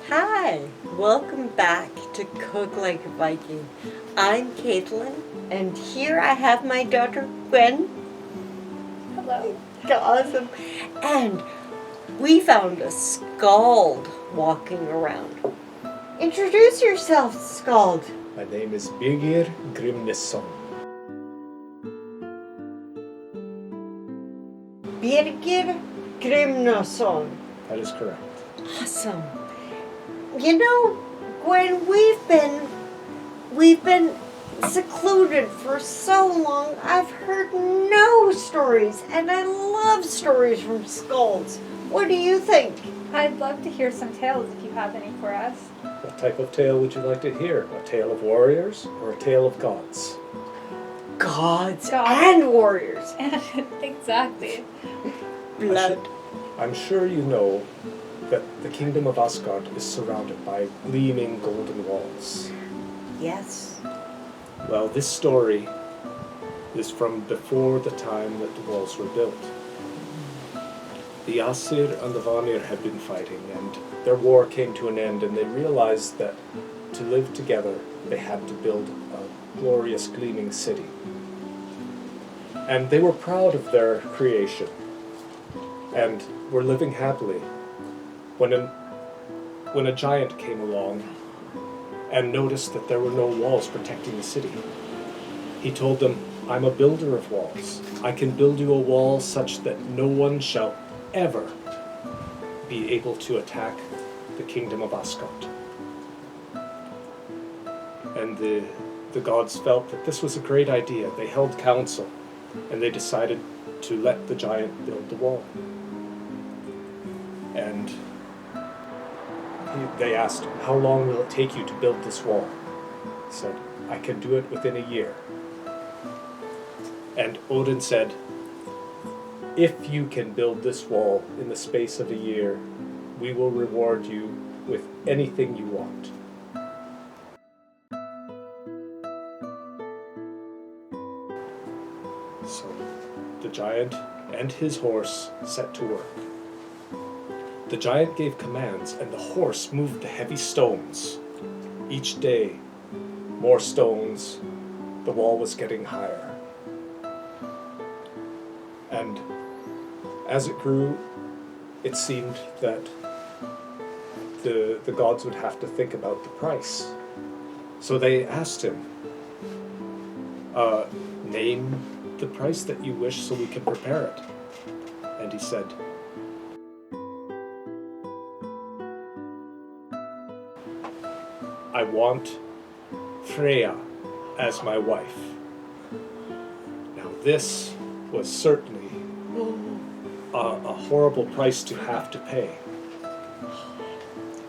Hi, welcome back to Cook Like a Viking. I'm Caitlin, and here I have my daughter Gwen. Hello. Awesome. And we found a Skald walking around. Introduce yourself, Skald. My name is Birgir Grimnison. Birgir Grimnison. That is correct. Awesome. You know, Gwen, we've been secluded for so long. I've heard no stories, and I love stories from Skalds. What do you think? I'd love to hear some tales if you have any for us. What type of tale would you like to hear? A tale of warriors or a tale of gods? Gods Gods. and warriors. Exactly. Blood. I'm sure you know that the kingdom of Asgard is surrounded by gleaming golden walls. Yes. Well, this story is from before the time that the walls were built. The Asir and the Vanir had been fighting, and their war came to an end, and they realized that to live together they had to build a glorious gleaming city. And they were proud of their creation and were living happily when a giant came along and noticed that there were no walls protecting the city. He told them, "I'm a builder of walls. I can build you a wall such that no one shall ever be able to attack the kingdom of Asgard." And the gods felt that this was a great idea. They held council, and they decided to let the giant build the wall. And they asked, "How long will it take you to build this wall?" He said, "I can do it within a year." And Odin said, "If you can build this wall in the space of a year, we will reward you with anything you want." So the giant and his horse set to work. The giant gave commands, and the horse moved the heavy stones. Each day, more stones. The wall was getting higher. And as it grew, it seemed that the gods would have to think about the price. So they asked him, "Name the price that you wish so we can prepare it." And he said, "I want Freya as my wife." Now this was certainly a horrible price to have to pay.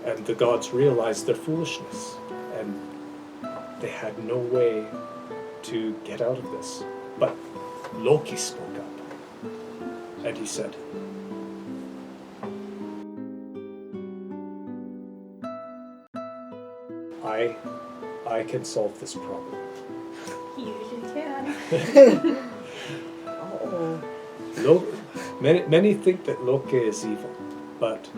And the gods realized their foolishness, and they had no way to get out of this. But Loki spoke up, and he said, I can solve this problem." You usually can. Many think that Loki is evil, but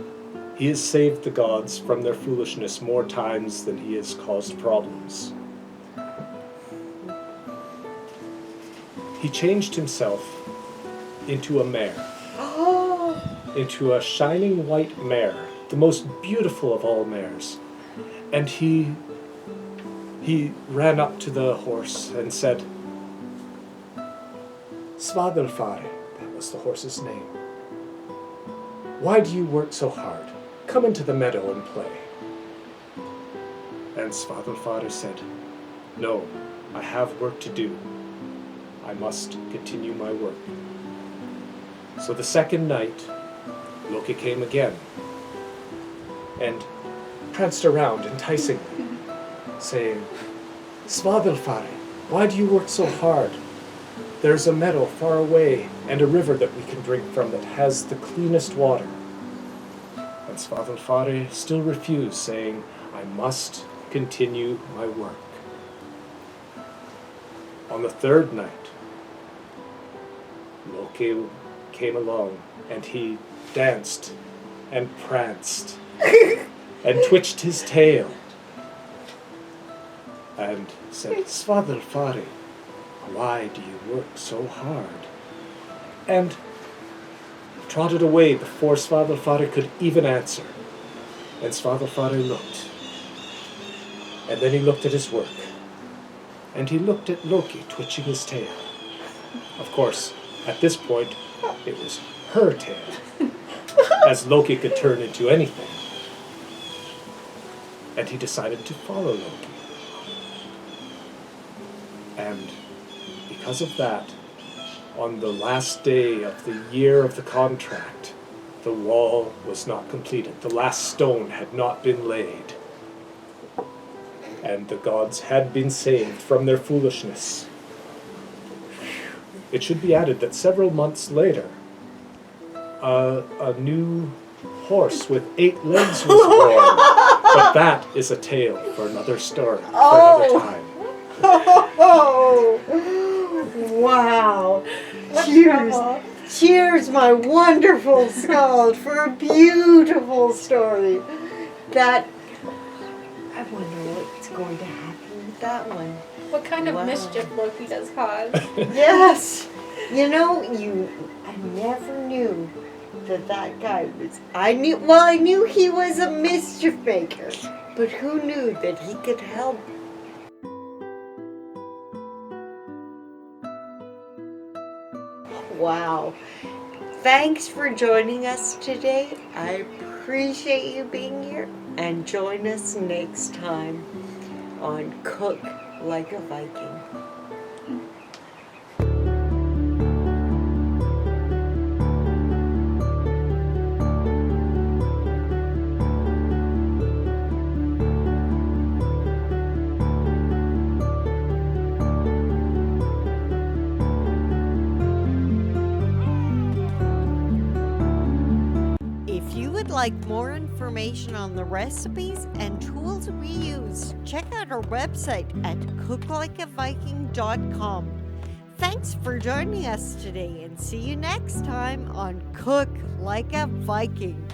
he has saved the gods from their foolishness more times than he has caused problems. He changed himself into a mare, into a shining white mare, the most beautiful of all mares. And he ran up to the horse and said, "Svadilfari," that was the horse's name, "why do you work so hard? Come into the meadow and play." And Svadilfari said, "No, I have work to do. I must continue my work." So the second night, Loki came again and pranced around enticingly, saying, "Svadilfari, why do you work so hard? There's a meadow far away and a river that we can drink from that has the cleanest water." And Svadilfari still refused, saying, "I must continue my work." On the third night, Loki came along, and he danced and pranced and twitched his tail and said, Svadilfari, why do you work so hard? And trotted away before Svadilfari could even answer. And Svadilfari looked. And then he looked at his work. And he looked at Loki twitching his tail. Of course, at this point, it was her tail, as Loki could turn into anything. And he decided to follow Loki. And because of that, on the last day of the year of the contract, the wall was not completed. The last stone had not been laid. And the gods had been saved from their foolishness. It should be added that several months later, a new horse with 8 legs was born. But that is a tale for another story, for another time. Oh, wow. Cheers. trouble. Cheers, my wonderful Skald, for a beautiful story. That, I wonder what's going to happen with that one. What kind of Wow. mischief Loki does cause? Yes. You know, I never knew that guy was, I knew he was a mischief maker, but who knew that he could help? Wow. Thanks for joining us today. I appreciate you being here, and join us next time on Cook Like a Viking. If you would like more information on the recipes and tools we use, check out our website at cooklikeaviking.com. Thanks for joining us today, and see you next time on Cook Like a Viking.